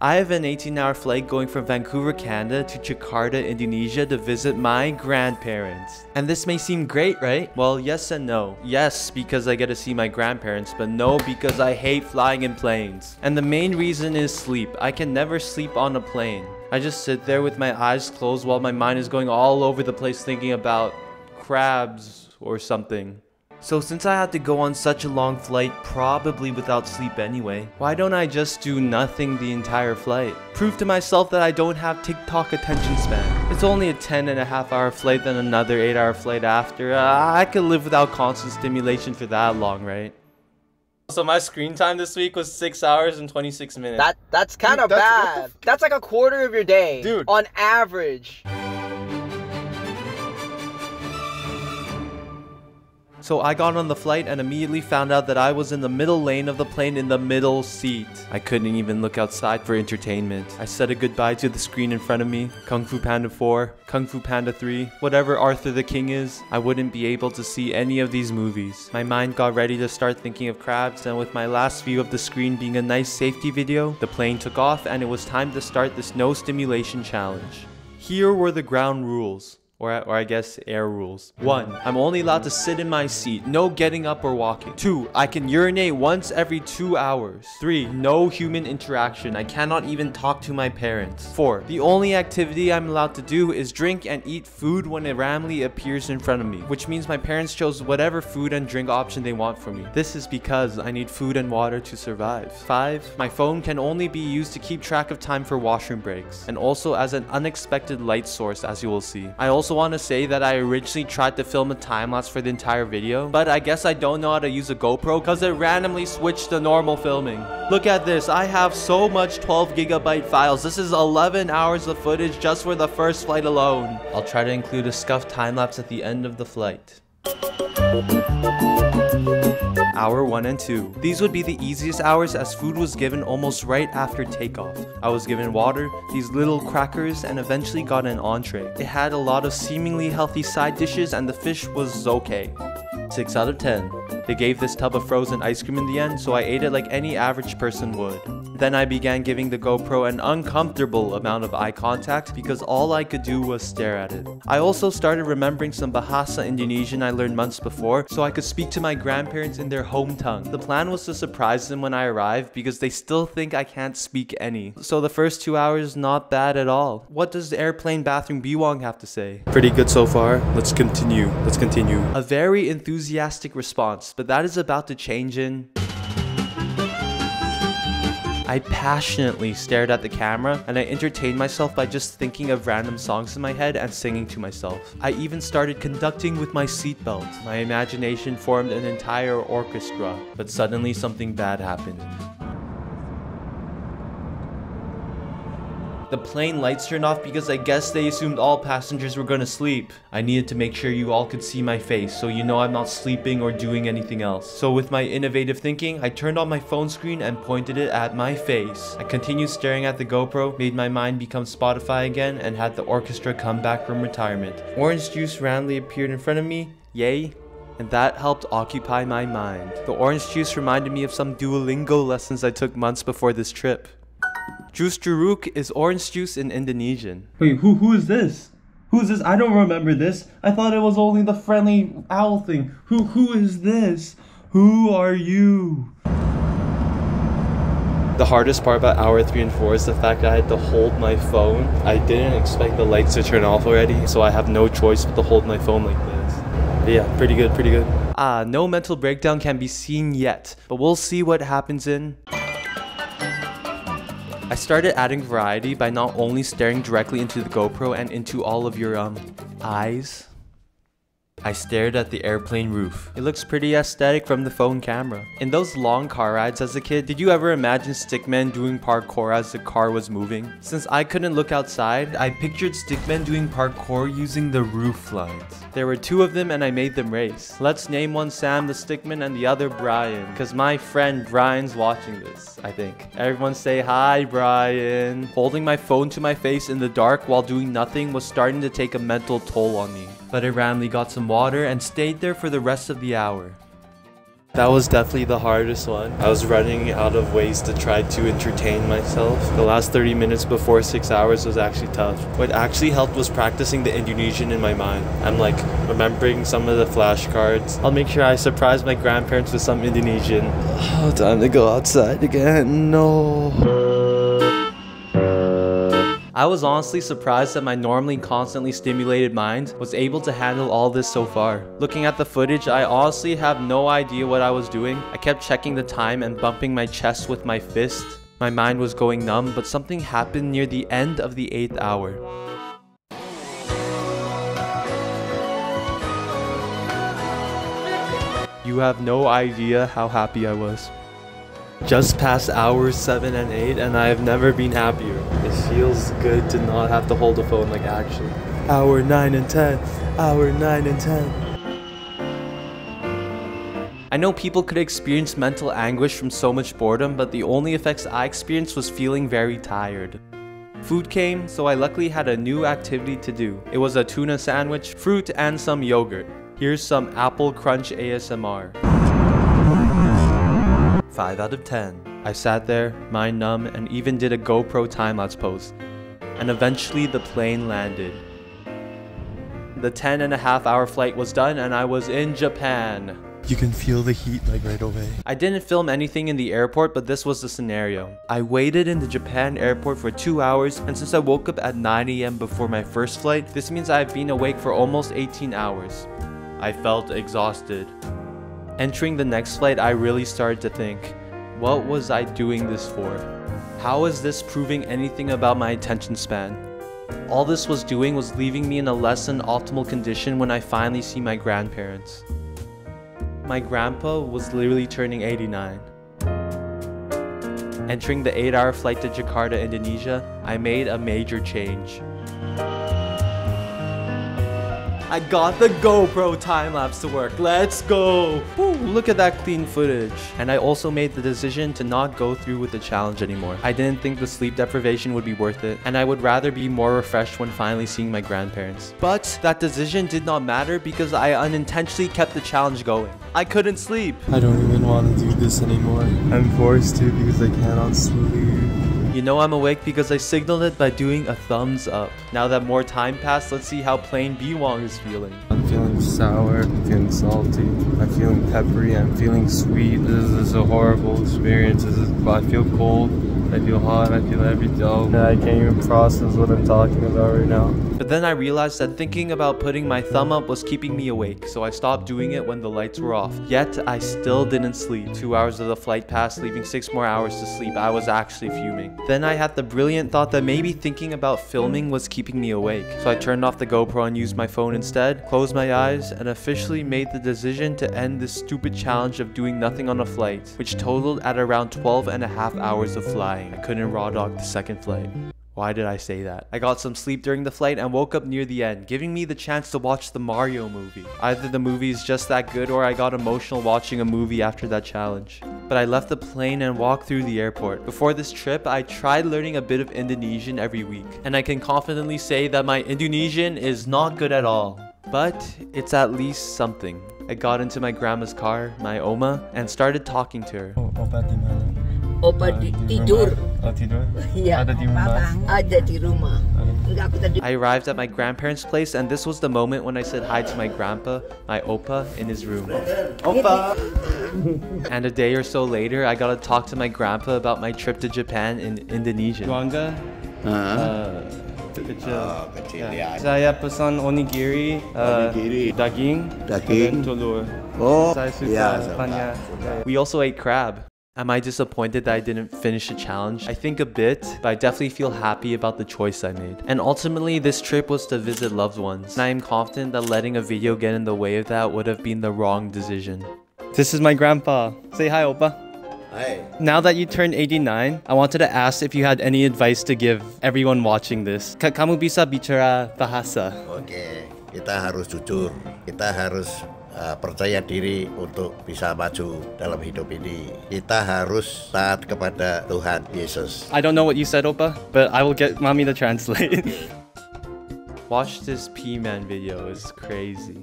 I have an 18-hour flight going from Vancouver, Canada to Jakarta, Indonesia to visit my grandparents. And this may seem great, right? Well, yes and no. Yes, because I get to see my grandparents, but no, because I hate flying in planes. And the main reason is sleep. I can never sleep on a plane. I just sit there with my eyes closed while my mind is going all over the place thinking about crabs or something. So since I had to go on such a long flight, probably without sleep anyway, why don't I just do nothing the entire flight? Prove to myself that I don't have TikTok attention span. It's only a 10.5-hour flight, then another 8-hour flight after. I could live without constant stimulation for that long, right? So my screen time this week was 6 hours and 26 minutes. That's kind of bad. That's like a quarter of your day. Dude. On average. So I got on the flight and immediately found out that I was in the middle lane of the plane in the middle seat. I couldn't even look outside for entertainment. I said a goodbye to the screen in front of me. Kung Fu Panda 4, Kung Fu Panda 3, whatever Arthur the King is, I wouldn't be able to see any of these movies. My mind got ready to start thinking of crabs, and with my last view of the screen being a nice safety video, the plane took off and it was time to start this no stimulation challenge. Here were the ground rules. Or I guess air rules. 1. I'm only allowed to sit in my seat. No getting up or walking. 2. I can urinate once every 2 hours. 3. No human interaction. I cannot even talk to my parents. 4. The only activity I'm allowed to do is drink and eat food when it randomly appears in front of me, which means my parents chose whatever food and drink option they want for me. This is because I need food and water to survive. 5. My phone can only be used to keep track of time for washroom breaks, and also as an unexpected light source, as you will see. I also want to say that I originally tried to film a time-lapse for the entire video, but I guess I don't know how to use a GoPro because it randomly switched to normal filming. Look at this, I have so much 12GB files. This is 11 hours of footage just for the first flight alone. I'll try to include a scuffed time-lapse at the end of the flight. Hour 1 and 2. These would be the easiest hours as food was given almost right after takeoff. I was given water, these little crackers, and eventually got an entree. It had a lot of seemingly healthy side dishes and the fish was okay. 6 out of 10. They gave this tub of frozen ice cream in the end, so I ate it like any average person would. Then I began giving the GoPro an uncomfortable amount of eye contact because all I could do was stare at it. I also started remembering some Bahasa Indonesian I learned months before so I could speak to my grandparents in their home tongue. The plan was to surprise them when I arrived because they still think I can't speak any. So the first 2 hours, not bad at all. What does the airplane bathroom Biwang have to say? Pretty good so far. Let's continue. A very enthusiastic response, but that is about to change in... I passionately stared at the camera and I entertained myself by just thinking of random songs in my head and singing to myself. I even started conducting with my seatbelt. My imagination formed an entire orchestra, but suddenly something bad happened. The plane lights turned off because I guess they assumed all passengers were gonna sleep. I needed to make sure you all could see my face so you know I'm not sleeping or doing anything else. So with my innovative thinking, I turned on my phone screen and pointed it at my face. I continued staring at the GoPro, made my mind become Spotify again, and had the orchestra come back from retirement. Orange juice randomly appeared in front of me, yay. And that helped occupy my mind. The orange juice reminded me of some Duolingo lessons I took months before this trip. Jus jeruk is orange juice in Indonesian. Wait, who is this? Who is this? I don't remember this. I thought it was only the friendly owl thing. Who is this? Who are you? The hardest part about hour 3 and 4 is the fact that I had to hold my phone. I didn't expect the lights to turn off already, so I have no choice but to hold my phone like this. But yeah, pretty good. No mental breakdown can be seen yet, but we'll see what happens in... I started adding variety by not only staring directly into the GoPro and into all of your eyes. I stared at the airplane roof. It looks pretty aesthetic from the phone camera. In those long car rides as a kid, did you ever imagine stickmen doing parkour as the car was moving? Since I couldn't look outside, I pictured stickmen doing parkour using the roof lines. There were 2 of them and I made them race. Let's name one Sam the stickman and the other Brian, because my friend Brian's watching this, I think. Everyone say hi, Brian. Holding my phone to my face in the dark while doing nothing was starting to take a mental toll on me. But I randomly got some water and stayed there for the rest of the hour. That was definitely the hardest one. I was running out of ways to try to entertain myself. The last 30 minutes before 6 hours was actually tough. What actually helped was practicing the Indonesian in my mind. I'm like remembering some of the flashcards. I'll make sure I surprise my grandparents with some Indonesian. Oh, time to go outside again. No. I was honestly surprised that my normally constantly stimulated mind was able to handle all this so far. Looking at the footage, I honestly have no idea what I was doing. I kept checking the time and bumping my chest with my fist. My mind was going numb, but something happened near the end of the 8th hour. You have no idea how happy I was. Just past hours 7 and 8 and I have never been happier. It feels good to not have to hold a phone like actually. Hour 9 and 10. Hour 9 and 10. I know people could experience mental anguish from so much boredom, but the only effects I experienced was feeling very tired. Food came, so I luckily had a new activity to do. It was a tuna sandwich, fruit, and some yogurt. Here's some Apple Crunch ASMR. 5 out of 10. I sat there, mind numb, and even did a GoPro time-lapse pose. And eventually the plane landed. The 10.5-hour flight was done and I was in Japan. You can feel the heat like right away. I didn't film anything in the airport, but this was the scenario. I waited in the Japan airport for 2 hours, and since I woke up at 9 AM before my first flight, this means I've been awake for almost 18 hours. I felt exhausted. Entering the next flight, I really started to think, what was I doing this for? How is this proving anything about my attention span? All this was doing was leaving me in a less than optimal condition when I finally see my grandparents. My grandpa was literally turning 89. Entering the 8-hour flight to Jakarta, Indonesia, I made a major change. I got the GoPro time-lapse to work. Let's go! Woo, look at that clean footage. And I also made the decision to not go through with the challenge anymore. I didn't think the sleep deprivation would be worth it, and I would rather be more refreshed when finally seeing my grandparents. But that decision did not matter because I unintentionally kept the challenge going. I couldn't sleep. I don't even want to do this anymore. I'm forced to because I cannot sleep. You know I'm awake because I signaled it by doing a thumbs up. Now that more time passed, let's see how plain B-Wong is feeling. I'm feeling sour, I'm feeling salty, I'm feeling peppery, I'm feeling sweet. This is a horrible experience. I feel cold, I feel hot, I feel everything. I can't even process what I'm talking about right now. But then I realized that thinking about putting my thumb up was keeping me awake, so I stopped doing it when the lights were off. Yet, I still didn't sleep. 2 hours of the flight passed, leaving 6 more hours to sleep. I was actually fuming. Then I had the brilliant thought that maybe thinking about filming was keeping me awake. So I turned off the GoPro and used my phone instead, closed my eyes, and officially made the decision to end this stupid challenge of doing nothing on a flight, which totaled at around 12.5 hours of flying. I couldn't raw dog the second flight. Why did I say that? I got some sleep during the flight and woke up near the end, giving me the chance to watch the Mario movie. Either the movie is just that good or I got emotional watching a movie after that challenge. But I left the plane and walked through the airport. Before this trip, I tried learning a bit of Indonesian every week. And I can confidently say that my Indonesian is not good at all. But it's at least something. I got into my grandma's car, my Oma, and started talking to her. Opa tidur. Oh, tidur? Iya. Ada di rumah? Ada di rumah. Enggak, aku tadi. I arrived at my grandparents' place, and this was the moment when I said hi to my grandpa, my Opa, in his room. Opa! And a day or so later, I got to talk to my grandpa about my trip to Japan in Indonesia. Juanga? Kecil. Kecil ya. Saya pesan onigiri, daging, dan telur. Oh, Saya suka iya. pannya. We also ate crab. Am I disappointed that I didn't finish the challenge? I think a bit, but I definitely feel happy about the choice I made. And ultimately, this trip was to visit loved ones. And I am confident that letting a video get in the way of that would have been the wrong decision. This is my grandpa. Say hi, Opa. Hai. Now that you turned 89, I wanted to ask if you had any advice to give everyone watching this. Kamu bisa bicara bahasa? Oke, kita harus jujur. Kita harus percaya diri untuk bisa maju dalam hidup ini. Kita harus taat kepada Tuhan Yesus. I don't know what you said, Opa, but I will get mommy to translate. Watch this P-Man video, it's crazy.